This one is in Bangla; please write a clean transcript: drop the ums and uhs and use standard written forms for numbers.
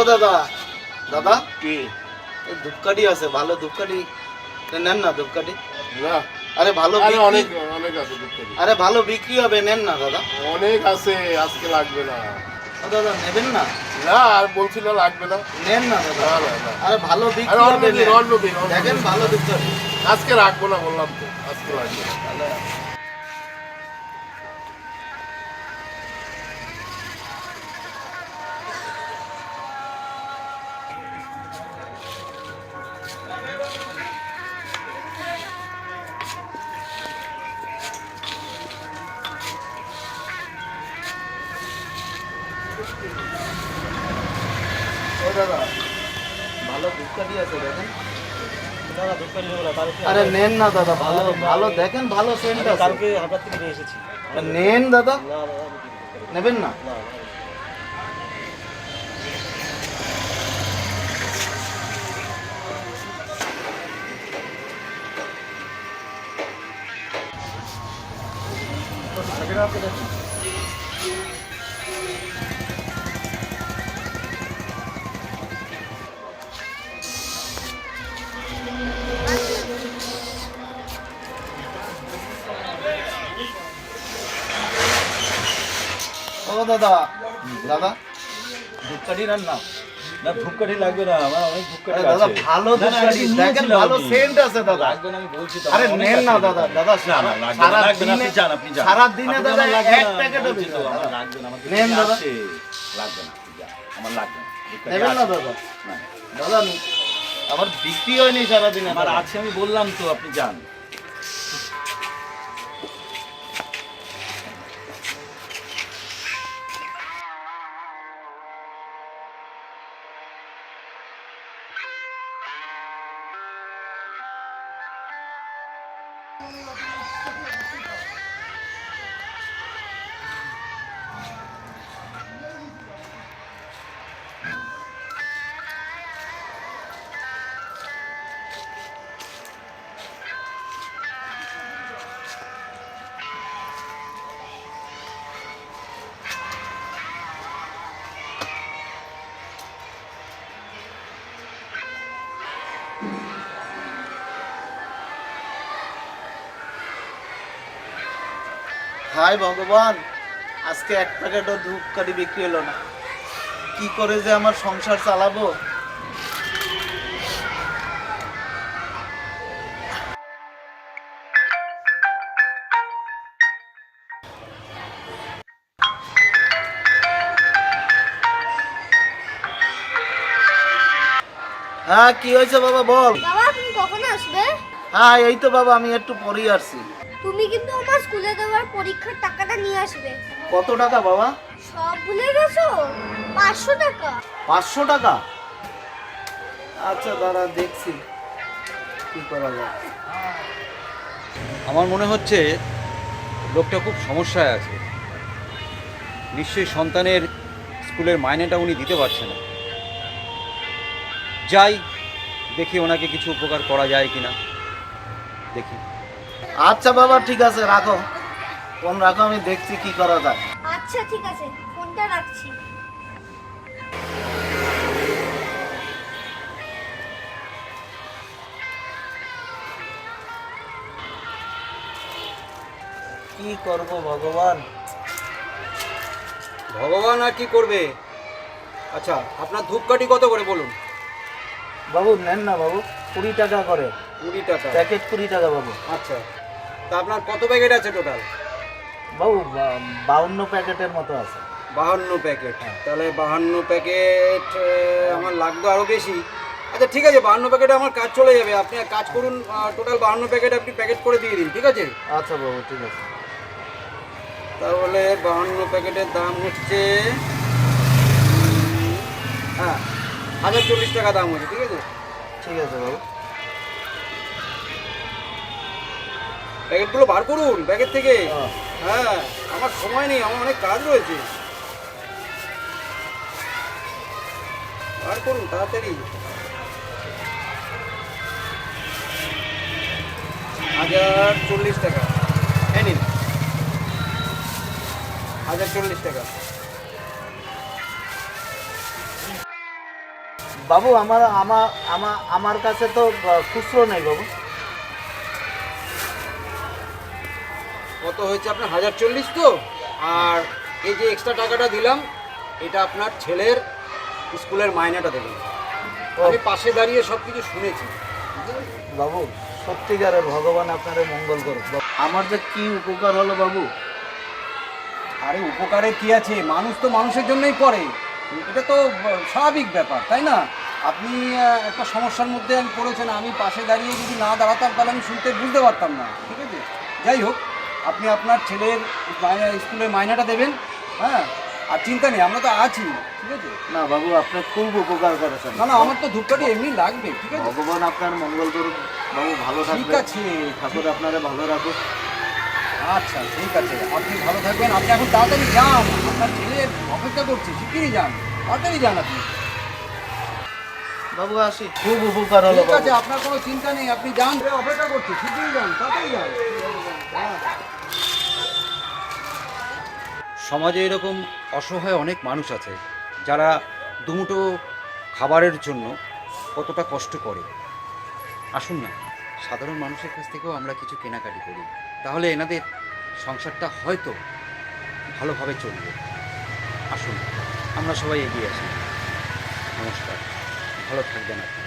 দাদা, দাদা কি এই ধূপকাঠি আছে, ভালো ধূপকাঠি নেন না ধূপকাঠি। না আরে ভালো আরে বিক্রি, অনেক অনেক আছে দুধ আরে ভালো বিক্রি হবে, নেন না দাদা। অনেক আছে, আজকে লাগবে না। দাদা নেবেন না? না আর বলছি না লাগবে না। নেন না দাদা। না না না আরে ভালো আরে বিক্রি অন্য হবে, দিন নেন। অন্য দিন অন্য দেখেন দিন। ভালো ধূপকাঠি। আজকে রাখবো না বললাম তো, আজকে লাগবে না। তাহলে ও দাদা, ভালো ধূপকাঠি আছে দেখেন। দাদা ধূপকাঠি নেবো না, কালকে আরে নেন না দাদা, ভালো ভালো দেখেন, ভালো সেন্ট আমি আছে। কালকে হাবড়া থেকে নিয়ে এসেছি। নেন দাদা, না দাদা আমি ধূপকাঠি নেবো নেবেন না? না। ও দাদা, দাদা ধূপকাঠি নেন না। না ধূপকাঠি লাগবে না, আমার অনেক ধূপকাঠি আরে দাদা আছে। ভালো না, না, ধূপকাঠি আমি দেখেন, নিয়েছিলাম ভালো আমি। সেন্ট আছে দাদা। লাগবে না আমি বলছি তো, আরে আমার অনেক নেন না আছে। দাদা, দাদা না, না, লাগবে না, সারা লাগবে না, দিনে, আপনি যান, আপনি যান। সারা দিনে আপনি দাদা আমার লাগবে এক না, প্যাকেটও বলছি তো, বেশি আমার দাদা। লাগবে না, আমার নেন ধূপকাঠি দাদা। আছে। লাগবে না, আপনি যান। আমার লাগবে না, ধূপকাঠি নেবেন না আছে। দাদা? না, দাদা আমার বিক্রি হয়নি সারাদিনে। আমার আছে, আমি বললাম তো, আপনি যান। হাই ভগবান, আজকে এক প্যাকেটও ধূপকাঠি বিক্রি হলো না। কি করে যে আমার সংসার চালাবো। হ্যাঁ কি হয়েছে বাবা বল। বাবা তুমি কখন আসবে? হ্যাঁ এই তো বাবা, আমি একটু পরেই আসছি। তুমি কিন্তু আমার স্কুলে দেওয়ার পরীক্ষার টাকাটা নিয়ে আসবে। কত টাকা বাবা? সব ভুলে গেছো? 500 টাকা। 500 টাকা? আচ্ছা দাঁড়া দেখছি কি করা যায়। আমার মনে হচ্ছে লোকটা খুব সমস্যায় আছে। নিশ্চয়ই সন্তানের স্কুলের মাইনেটা উনি দিতে পারছেন না। যাই দেখি ওনাকে কিছু উপকার করা যায় কিনা, দেখি। আচ্ছা বাবা ঠিক আছে, রাখো ফোন রাখো, আমি দেখছি কি করা যায়। আচ্ছা ঠিক আছে, ফোনটা রাখছি। কি করব ভগবান। ভগবান আর কি করবে। আচ্ছা আপনার ধূপকাঠি কত করে বলুন? বাবু নেন না বাবু, 20 টাকা করে 20 টাকা। প্যাকেট, 20 টাকা বাবু। আচ্ছা তা আপনার কত প্যাকেট আছে টোটাল? বাবু 52 প্যাকেটের মতো আছে। 52 প্যাকেট। তাহলে 52 প্যাকেট আমার লাগবে আরও বেশি। আচ্ছা ঠিক আছে, 52 প্যাকেটে আমার কাজ চলে যাবে। আপনি এক কাজ করুন, টোটাল 52 প্যাকেট আপনি প্যাকেট করে দিয়ে দিন, ঠিক আছে? আচ্ছা বাবু ঠিক আছে। তাহলে 52 প্যাকেটের দাম হচ্ছে, হ্যাঁ 1040 টাকা দাম হচ্ছে, ঠিক আছে? ঠিক আছে বাবু। প্যাকেটগুলো বার করুন প্যাকেট থেকে। হ্যাঁ। হ্যাঁ আমার সময় নেই, আমার অনেক কাজ রয়েছে। বার করুন তাড়াতাড়ি। 1040 টাকা, এই নিন 1040 টাকা। বাবু আমার আমার আমার আমার কাছে তো খুচরো নেই বাবু। কত হয়েছে আপনার 1040 তো? আর এই যে এক্সট্রা টাকাটা দিলাম, এটা আপনার ছেলের স্কুলের মাইনেটা দেবেন। আমি পাশে দাঁড়িয়ে সব কিছু শুনেছি। বাবু সত্যিকারের ভগবান আপনারে মঙ্গল করুক। আমার যে কি উপকার হলো বাবু। আরে উপকারে কি আছে, মানুষ তো মানুষের জন্যই করে, এটা তো স্বাভাবিক ব্যাপার, তাই না? আপনি একটা সমস্যার মধ্যে আমি পড়েছেন, আমি পাশে দাঁড়িয়ে যদি না দাঁড়াতাম তাহলে আমি বুঝতে পারতাম না, ঠিক আছে? যাই হোক, আপনি আপনার ছেলের স্কুলের মাইনাটা দেবেন, হ্যাঁ? আর চিন্তা নেই, আমরা তো আছি, ঠিক আছে? না বাবু আপনি খুব উপকার করেছেন। না না, আমার তো ধূপকাঠি এমনি লাগবে, ঠিক আছে? ভগবান আপনার মঙ্গল করুক বাবু, ভালো ঠিক থাকবেন। আছে, ঠাকুর আপনারে ভালো রাখুক। আচ্ছা ঠিক আছে, আপনি ভালো থাকবেন। আপনি এখন তাড়াতাড়ি যান, আপনার ছেলে অপেক্ষা করছে, শিগগিরই যান, তাড়াতাড়ি যান আপনি। বাবু আসি, খুব উপকার হলো ঠিক আছে, বাবু। আপনার কোনো চিন্তা নেই, আপনি যান, অপেক্ষা করছি, শিগগিরই যান, তাড়াতাড়ি যান। সমাজে এরকম অসহায় অনেক মানুষ আছে যারা দুমুঠো খাবারের জন্য কতটা কষ্ট করে। আসুন না, সাধারণ মানুষের কাছ থেকেও আমরা কিছু কেনাকাটি করি, তাহলে এনাদের সংসারটা হয়তো ভালোভাবে চলবে। আসুন আমরা সবাই এগিয়ে আসি। নমস্কার, ভালো থাকবেন আপনি।